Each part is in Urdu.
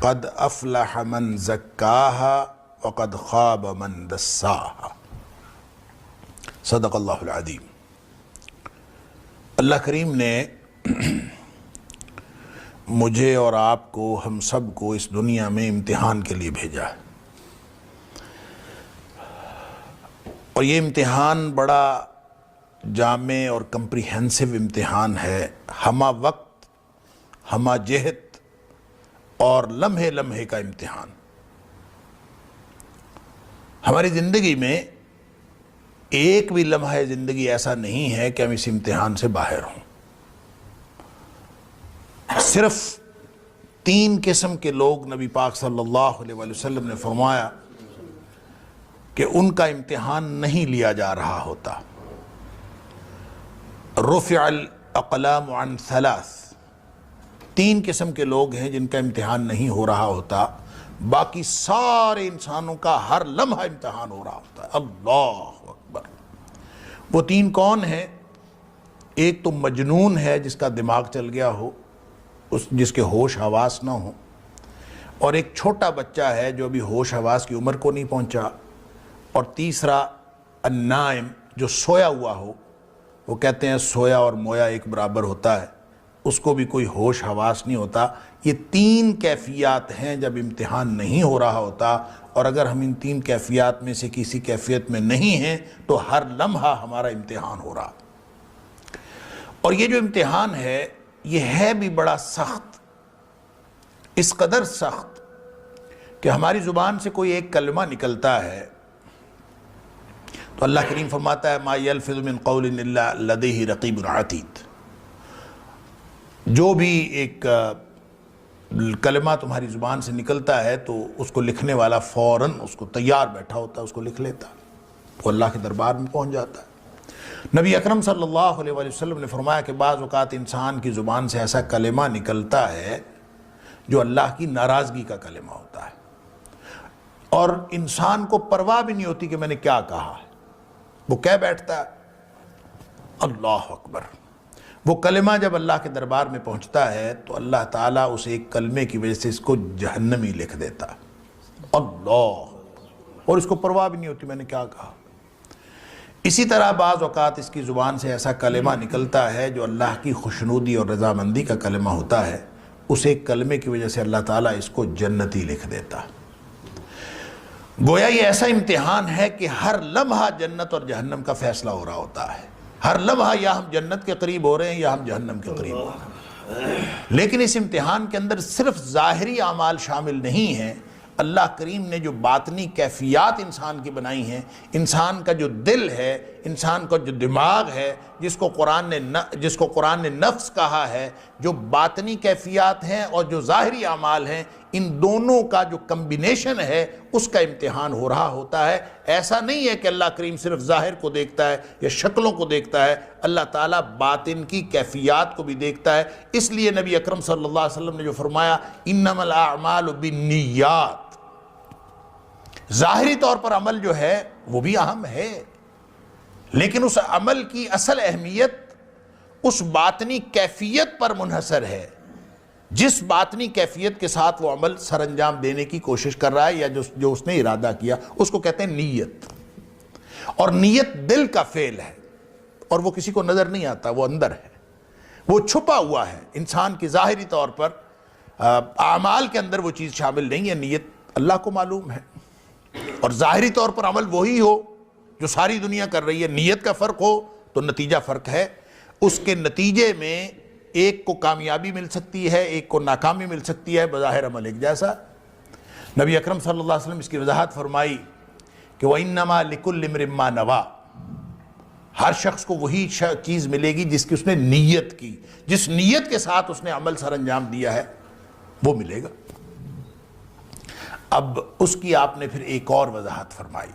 قد افلح من زکاها وقد خاب من دساها۔ صدق اللہ العظیم۔ اللہ کریم نے مجھے اور آپ کو، ہم سب کو اس دنیا میں امتحان کے لیے بھیجا ہے، اور یہ امتحان بڑا جامع اور کمپریہنسو امتحان ہے، ہمہ وقت، ہمہ جہت اور لمحے لمحے کا امتحان۔ ہماری زندگی میں ایک بھی لمحہ زندگی ایسا نہیں ہے کہ ہم اس امتحان سے باہر ہوں۔ صرف 3 قسم کے لوگ نبی پاک صلی اللہ علیہ وآلہ وسلم نے فرمایا کہ ان کا امتحان نہیں لیا جا رہا ہوتا۔ رفع الاقلام عن 3 قسم کے لوگ ہیں جن کا امتحان نہیں ہو رہا ہوتا، باقی سارے انسانوں کا ہر لمحہ امتحان ہو رہا ہوتا ہے۔ اللہ اکبر۔ وہ 3 کون ہیں؟ ایک تو مجنون ہے جس کا دماغ چل گیا ہو، جس کے ہوش حواس نہ ہو، اور ایک چھوٹا بچہ ہے جو ابھی ہوش حواس کی عمر کو نہیں پہنچا، اور تیسرا النائم جو سویا ہوا ہو۔ وہ کہتے ہیں سویا اور مویا ایک برابر ہوتا ہے، اس کو بھی کوئی ہوش حواس نہیں ہوتا۔ یہ 3 کیفیات ہیں جب امتحان نہیں ہو رہا ہوتا، اور اگر ہم ان 3 کیفیات میں سے کسی کیفیت میں نہیں ہیں تو ہر لمحہ ہمارا امتحان ہو رہا۔ اور یہ جو امتحان ہے یہ ہے بھی بڑا سخت، اس قدر سخت کہ ہماری زبان سے کوئی ایک کلمہ نکلتا ہے تو اللہ کریم فرماتا ہے ما یلفظ من قول الا لدیہ رقیب عتید۔ جو بھی ایک کلمہ تمہاری زبان سے نکلتا ہے تو اس کو لکھنے والا فوراً اس کو تیار بیٹھا ہوتا ہے، اس کو لکھ لیتا ہے، وہ اللہ کے دربار میں پہنچ جاتا ہے۔ نبی اکرم صلی اللہ علیہ وآلہ وسلم نے فرمایا کہ بعض اوقات انسان کی زبان سے ایسا کلمہ نکلتا ہے جو اللہ کی ناراضگی کا کلمہ ہوتا ہے، اور انسان کو پرواہ بھی نہیں ہوتی کہ میں نے کیا کہا ہے، وہ کہہ بیٹھتا ہے۔ اللہ اکبر۔ وہ کلمہ جب اللہ کے دربار میں پہنچتا ہے تو اللہ تعالیٰ اس ایک کلمے کی وجہ سے اس کو جہنمی لکھ دیتا ہے۔ اللہ، اور اس کو پرواہ بھی نہیں ہوتی میں نے کیا کہا۔ اسی طرح بعض اوقات اس کی زبان سے ایسا کلمہ نکلتا ہے جو اللہ کی خوشنودی اور رضامندی کا کلمہ ہوتا ہے، اس ایک کلمے کی وجہ سے اللہ تعالیٰ اس کو جنتی لکھ دیتا۔ گویا یہ ایسا امتحان ہے کہ ہر لمحہ جنت اور جہنم کا فیصلہ ہو رہا ہوتا ہے، ہر لمحہ یا ہم جنت کے قریب ہو رہے ہیں یا ہم جہنم کے قریب ہو رہے ہیں۔ لیکن اس امتحان کے اندر صرف ظاہری اعمال شامل نہیں ہیں، اللہ کریم نے جو باطنی کیفیات انسان کی بنائی ہیں، انسان کا جو دل ہے، انسان کا جو دماغ ہے، جس کو قرآن نے نفس کہا ہے، جو باطنی کیفیات ہیں اور جو ظاہری اعمال ہیں، ان دونوں کا جو کمبینیشن ہے اس کا امتحان ہو رہا ہوتا ہے۔ ایسا نہیں ہے کہ اللہ کریم صرف ظاہر کو دیکھتا ہے یا شکلوں کو دیکھتا ہے، اللہ تعالیٰ باطن کی کیفیات کو بھی دیکھتا ہے۔ اس لیے نبی اکرم صلی اللہ علیہ وسلم نے جو فرمایا انما الاعمال بالنیات، ظاہری طور پر عمل جو ہے وہ بھی اہم ہے، لیکن اس عمل کی اصل اہمیت اس باطنی کیفیت پر منحصر ہے، جس باطنی کیفیت کے ساتھ وہ عمل سر انجام دینے کی کوشش کر رہا ہے یا جو اس نے ارادہ کیا، اس کو کہتے ہیں نیت۔ اور نیت دل کا فعل ہے، اور وہ کسی کو نظر نہیں آتا، وہ اندر ہے، وہ چھپا ہوا ہے۔ انسان کی ظاہری طور پر اعمال کے اندر وہ چیز شامل نہیں ہے، نیت اللہ کو معلوم ہے۔ اور ظاہری طور پر عمل وہی ہو جو ساری دنیا کر رہی ہے، نیت کا فرق ہو تو نتیجہ فرق ہے۔ اس کے نتیجے میں ایک کو کامیابی مل سکتی ہے، ایک کو ناکامی مل سکتی ہے، بظاہر عمل ایک جیسا۔ نبی اکرم صلی اللہ علیہ وسلم اس کی وضاحت فرمائی کہ وَإِنَّمَا لِكُلِّ امْرٍ مَّا نَوَىٰ، ہر شخص کو وہی چیز ملے گی جس کی اس نے نیت کی، جس نیت کے ساتھ اس نے عمل سر انجام دیا ہے وہ ملے گا۔ اب اس کی آپ نے پھر ایک اور وضاحت فرمائی،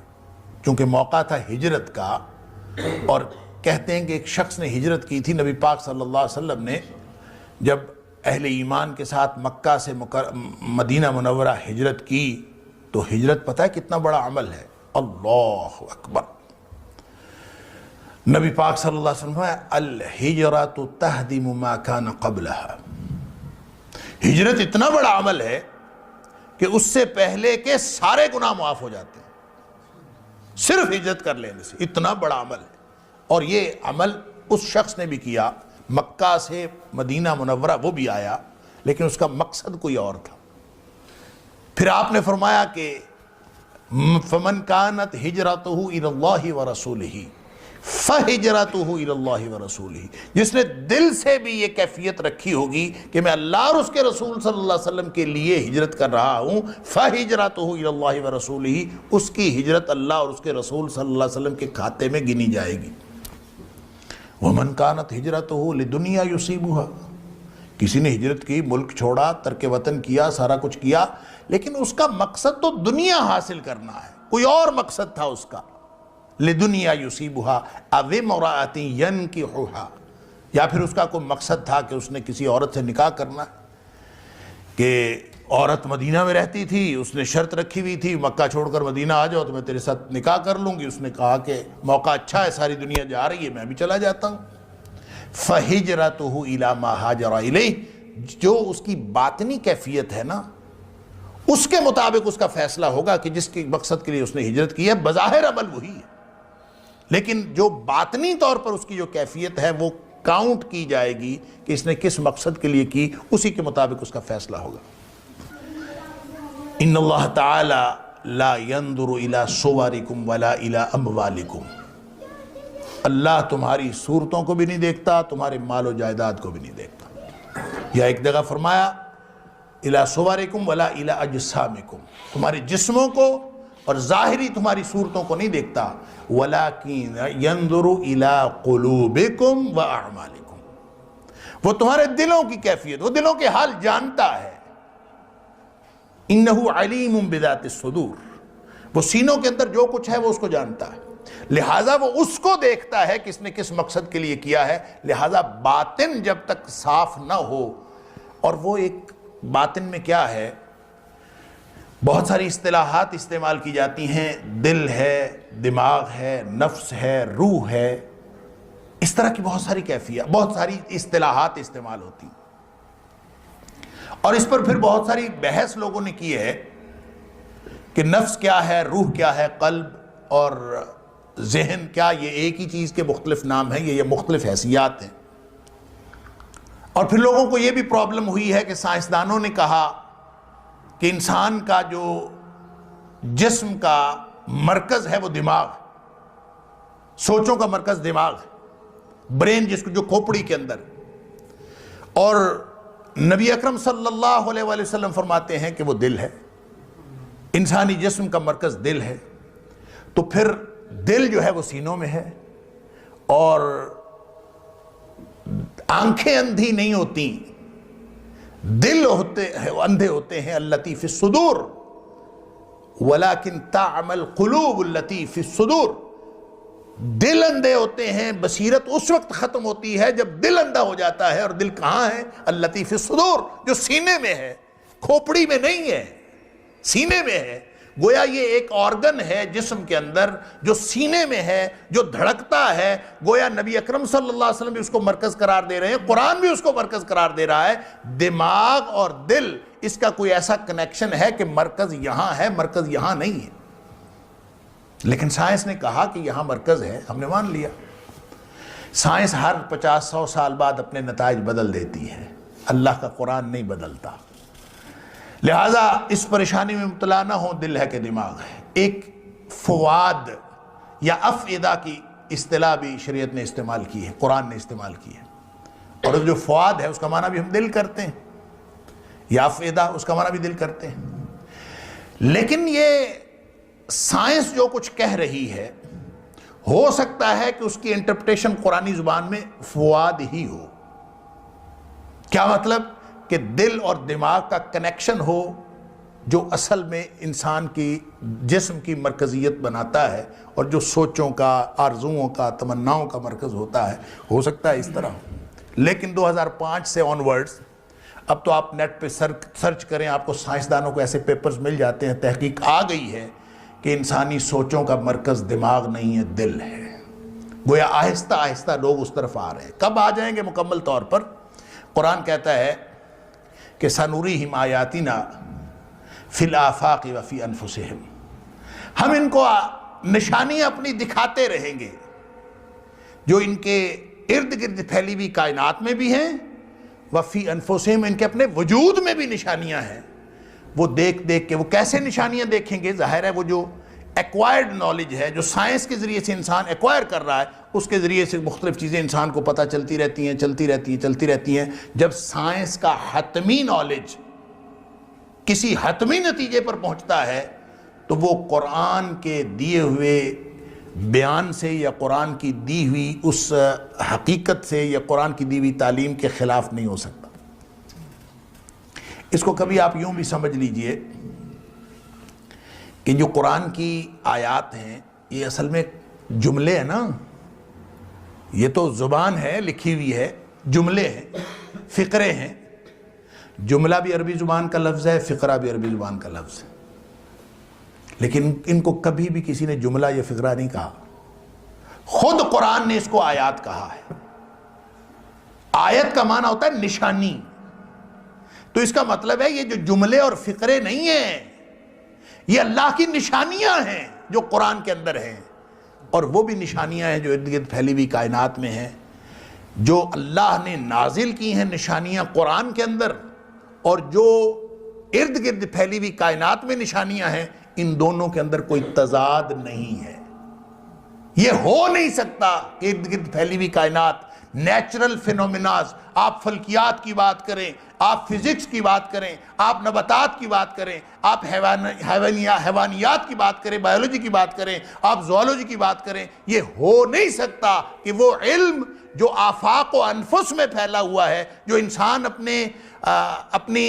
چونکہ موقع تھا ہجرت کا، اور کہتے ہیں کہ ایک شخص نے ہجرت کی تھی۔ نبی پاک صلی اللہ علیہ وسلم نے جب اہل ایمان کے ساتھ مکہ سے مدینہ منورہ ہجرت کی تو ہجرت پتہ ہے کتنا بڑا عمل ہے، اللہ اکبر۔ نبی پاک صلی اللہ علیہ وسلم الہجرۃ تہدم ما کان قبلھا، ہجرت اتنا بڑا عمل ہے کہ اس سے پہلے کے سارے گناہ معاف ہو جاتے ہیں صرف ہجرت کر لینے سے. اتنا بڑا عمل ہے. اور یہ عمل اس شخص نے بھی کیا، مکہ سے مدینہ منورہ وہ بھی آیا، لیکن اس کا مقصد کوئی اور تھا. پھر آپ نے فرمایا کہ فمن کانت ہجرتہ الی اللہ ورسولہ فہجرتہ الی اللہ ورسولہ، جس نے دل سے بھی یہ کیفیت رکھی ہوگی کہ میں اللہ اور اس کے رسول صلی اللہ علیہ وسلم کے لیے ہجرت کر رہا ہوں، فہجرتہ الی اللہ ورسولہ، اس کی ہجرت اللہ اور اس کے رسول صلی اللہ علیہ وسلم کے کھاتے میں گنی جائے گی. ومن کانت ہجرتہ لدنیا یصیبھا، کسی نے ہجرت کی، ملک چھوڑا، ترک وطن کیا، سارا کچھ کیا، لیکن اس کا مقصد تو دنیا حاصل کرنا ہے، کوئی اور مقصد تھا اس کا. لدنیا یصیبھا او امرأۃ ینکحھا، یا پھر اس کا کوئی مقصد تھا کہ اس نے کسی عورت سے نکاح کرنا ہے، کہ عورت مدینہ میں رہتی تھی، اس نے شرط رکھی ہوئی تھی مکہ چھوڑ کر مدینہ آ جاؤ تو میں تیرے ساتھ نکاح کر لوں گی. اس نے کہا کہ موقع اچھا ہے، ساری دنیا جا رہی ہے، میں بھی چلا جاتا ہوں. فہجرتہ الی ما ہاجر الیہ، جو اس کی باطنی کیفیت ہے نا، اس کے مطابق اس کا فیصلہ ہوگا کہ جس کے مقصد کے لیے اس نے ہجرت کی ہے. بظاہر عمل وہی ہے، لیکن جو باطنی طور پر اس کی جو کیفیت ہے وہ کاؤنٹ کی جائے گی کہ اس نے کس مقصد کے لیے کی، اسی کے مطابق اس کا فیصلہ ہوگا. ان اللہ تعالی لا ينظر الى صورکم ولا الى اموالکم، اللہ تمہاری صورتوں کو بھی نہیں دیکھتا، تمہارے مال و جائیداد کو بھی نہیں دیکھتا. یا ایک جگہ فرمایا الى صورکم ولا الى اجسامکم، تمہارے جسموں کو اور ظاہری تمہاری صورتوں کو نہیں دیکھتا. ولکن ينظر الى قلوبکم واعمالکم، وہ تمہارے دلوں کی کیفیت، وہ دلوں کے حال جانتا ہے. انہ علیم بذات الصدور، وہ سینوں کے اندر جو کچھ ہے وہ اس کو جانتا ہے، لہٰذا وہ اس کو دیکھتا ہے کہ اس نے کس مقصد کے لیے کیا ہے. لہٰذا باطن جب تک صاف نہ ہو، اور وہ ایک باطن میں کیا ہے، بہت ساری اصطلاحات استعمال کی جاتی ہیں، دل ہے، دماغ ہے، نفس ہے، روح ہے، اس طرح کی بہت ساری کیفیت، بہت ساری اصطلاحات استعمال ہوتی ہیں. اور اس پر پھر بہت ساری بحث لوگوں نے کی ہے کہ نفس کیا ہے، روح کیا ہے، قلب اور ذہن کیا، یہ ایک ہی چیز کے مختلف نام ہیں، یہ مختلف حیثیات ہیں. اور پھر لوگوں کو یہ بھی پرابلم ہوئی ہے کہ سائنسدانوں نے کہا کہ انسان کا جو جسم کا مرکز ہے وہ دماغ، سوچوں کا مرکز دماغ ہے، برین جس کو، جو کھوپڑی کے اندر. اور نبی اکرم صلی اللہ علیہ وآلہ وسلم فرماتے ہیں کہ وہ دل ہے، انسانی جسم کا مرکز دل ہے. تو پھر دل جو ہے وہ سینوں میں ہے، اور آنکھیں اندھی نہیں ہوتی، دل اندھے ہوتے ہیں. التی فی الصدور ولکن تعمی القلوب التی فی الصدور، دل اندھے ہوتے ہیں، بصیرت اس وقت ختم ہوتی ہے جب دل اندھا ہو جاتا ہے. اور دل کہاں ہے؟ التی فی الصدور، جو سینے میں ہے، کھوپڑی میں نہیں ہے، سینے میں ہے. گویا یہ ایک آرگن ہے جسم کے اندر جو سینے میں ہے، جو دھڑکتا ہے. گویا نبی اکرم صلی اللہ علیہ وسلم بھی اس کو مرکز قرار دے رہے ہیں، قرآن بھی اس کو مرکز قرار دے رہا ہے. دماغ اور دل، اس کا کوئی ایسا کنیکشن ہے کہ مرکز یہاں ہے، مرکز یہاں نہیں ہے. لیکن سائنس نے کہا کہ یہاں مرکز ہے، ہم نے مان لیا. سائنس ہر 50-100 سال بعد اپنے نتائج بدل دیتی ہے، اللہ کا قرآن نہیں بدلتا. لہٰذا اس پریشانی میں مبتلا نہ ہو، دل ہے کہ دماغ ہے. ایک فواد یا افئدہ کی اصطلاح بھی شریعت نے استعمال کی ہے، قرآن نے استعمال کی ہے. اور جو فواد ہے اس کا معنی بھی ہم دل کرتے ہیں، یا افئدہ اس کا معنی بھی دل کرتے ہیں. لیکن یہ سائنس جو کچھ کہہ رہی ہے، ہو سکتا ہے کہ اس کی انٹرپریٹیشن قرآنی زبان میں فواد ہی ہو. کیا مطلب؟ کہ دل اور دماغ کا کنیکشن ہو جو اصل میں انسان کی جسم کی مرکزیت بناتا ہے، اور جو سوچوں کا، آرزوؤں کا، تمناؤں کا مرکز ہوتا ہے. ہو سکتا ہے اس طرح ہو. لیکن 2005 سے آن ورڈز، اب تو آپ نیٹ پہ سرچ کریں، آپ کو سائنسدانوں کو ایسے پیپرز مل جاتے ہیں، تحقیق آ گئی ہے کہ انسانی سوچوں کا مرکز دماغ نہیں ہے، دل ہے. گویا آہستہ آہستہ لوگ اس طرف آ رہے ہیں. کب آ جائیں گے مکمل طور پر؟ قرآن کہتا ہے کہ سنوریہم آیاتنا فی الآفاق وفی انفسہم، ہم ان کو نشانیاں اپنی دکھاتے رہیں گے جو ان کے ارد گرد پھیلی ہوئی کائنات میں بھی ہیں، وفی انفسہم، ان کے اپنے وجود میں بھی نشانیاں ہیں۔ وہ دیکھ دیکھ کے، وہ کیسے نشانیاں دیکھیں گے؟ ظاہر ہے وہ جو ایکوائرڈ نالج ہے، جو سائنس کے ذریعے سے انسان ایکوائر کر رہا ہے، اس کے ذریعے سے مختلف چیزیں انسان کو پتہ چلتی رہتی ہیں۔ جب سائنس کا حتمی نالج کسی حتمی نتیجے پر پہنچتا ہے تو وہ قرآن کے دیے ہوئے بیان سے یا قرآن کی دی ہوئی اس حقیقت سے یا قرآن کی دی ہوئی تعلیم کے خلاف نہیں ہو سکتا۔ اس کو کبھی آپ یوں بھی سمجھ لیجئے کہ جو قرآن کی آیات ہیں یہ اصل میں جملے ہیں نا، یہ تو زبان ہے لکھی ہوئی ہے، جملے ہیں، فقرے ہیں۔ جملہ بھی عربی زبان کا لفظ ہے، فقرہ بھی عربی زبان کا لفظ ہے، لیکن ان کو کبھی بھی کسی نے جملہ یا فقرہ نہیں کہا۔ خود قرآن نے اس کو آیات کہا ہے۔ آیت کا معنی ہوتا ہے نشانی، تو اس کا مطلب ہے یہ جو جملے اور فقرے نہیں ہیں، یہ اللہ کی نشانیاں ہیں جو قرآن کے اندر ہیں، اور وہ بھی نشانیاں ہیں جو ارد گرد پھیلی ہوئی کائنات میں ہیں، جو اللہ نے نازل کی ہیں نشانیاں قرآن کے اندر، اور جو ارد گرد پھیلی ہوئی کائنات میں نشانیاں ہیں، ان دونوں کے اندر کوئی تضاد نہیں ہے۔ یہ ہو نہیں سکتا کہ ارد گرد پھیلی ہوئی کائنات، نیچرل فینومیناز، آپ فلکیات کی بات کریں، آپ فزکس کی بات کریں، آپ نباتات کی بات کریں، آپ حیوانیات کی بات کریں، بائیولوجی کی بات کریں، آپ زوالوجی کی بات کریں، یہ ہو نہیں سکتا کہ وہ علم جو آفاق و انفس میں پھیلا ہوا ہے، جو انسان اپنی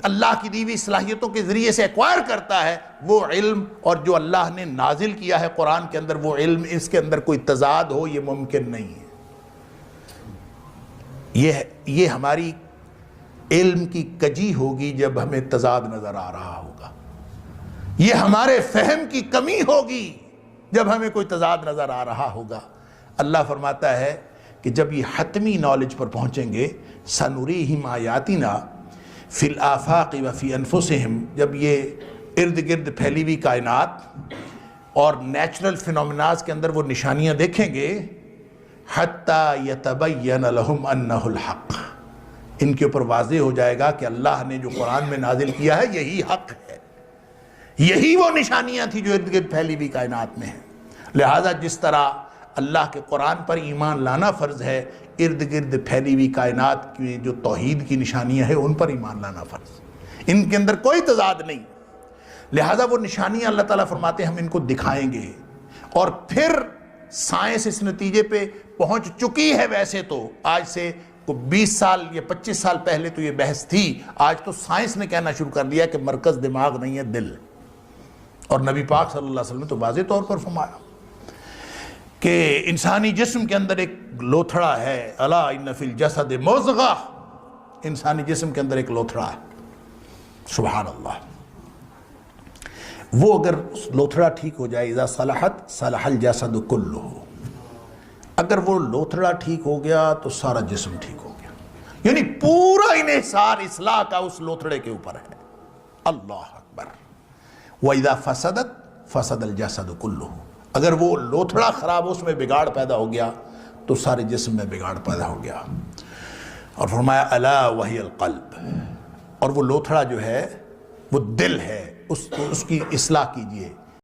اللہ کی دی ہوئی صلاحیتوں کے ذریعے سے ایکوائر کرتا ہے، وہ علم اور جو اللہ نے نازل کیا ہے قرآن کے اندر، وہ علم، اس کے اندر کوئی تضاد ہو، یہ ممکن نہیں ہے۔ یہ ہماری علم کی کجی ہوگی جب ہمیں تضاد نظر آ رہا ہوگا، یہ ہمارے فہم کی کمی ہوگی جب ہمیں کوئی تضاد نظر آ رہا ہوگا۔ اللہ فرماتا ہے کہ جب یہ حتمی نالج پر پہنچیں گے، سنریہم آیاتنا فی الآفاق وفی انفسہم، جب یہ ارد گرد پھیلی ہوئی کائنات اور نیچرل فینومیناز کے اندر وہ نشانیاں دیکھیں گے، حتی یتبین لہم انہ الحق، ان کے اوپر واضح ہو جائے گا کہ اللہ نے جو قرآن میں نازل کیا ہے یہی حق ہے، یہی وہ نشانیاں تھی جو ارد گرد پھیلی ہوئی کائنات میں ہیں۔ لہٰذا جس طرح اللہ کے قرآن پر ایمان لانا فرض ہے، ارد گرد پھیلی ہوئی کائنات کی جو توحید کی نشانیاں ہیں ان پر ایمان لانا فرض، ان کے اندر کوئی تضاد نہیں۔ لہٰذا وہ نشانیاں اللہ تعالیٰ فرماتے ہیں ہم ان کو دکھائیں گے، اور پھر سائنس اس نتیجے پہ پہنچ چکی ہے۔ ویسے تو آج سے 20 سال یا 25 سال پہلے تو یہ بحث تھی، آج تو سائنس نے کہنا شروع کر دیا کہ مرکز دماغ نہیں ہے دل، اور نبی پاک صلی اللہ علیہ وسلم نے تو واضح طور پر فرمایا کہ انسانی جسم کے اندر ایک لوتھڑا ہے، الا ان فی الجسد مضغہ، انسانی جسم کے اندر ایک لوتھڑا ہے، سبحان اللہ۔ وہ اگر لوتھڑا ٹھیک ہو جائے، اذا صلحت صلح الجسد کلہ، اگر وہ لوتھڑا ٹھیک ہو گیا تو سارا جسم ٹھیک ہو گیا، یعنی پورا انحصار اصلاح کا اس لوتھڑے کے اوپر ہے۔ اللہ اکبر۔ وَإِذَا فَسَدَتْ فَسَدَ الْجَسَدُ كُلُّهُ، اگر وہ لوتھڑا خراب، اس میں بگاڑ پیدا ہو گیا تو سارے جسم میں بگاڑ پیدا ہو گیا۔ اور فرمایا الا وہی القلب، اور وہ لوتھڑا جو ہے وہ دل ہے، اس کی اصلاح کیجئے۔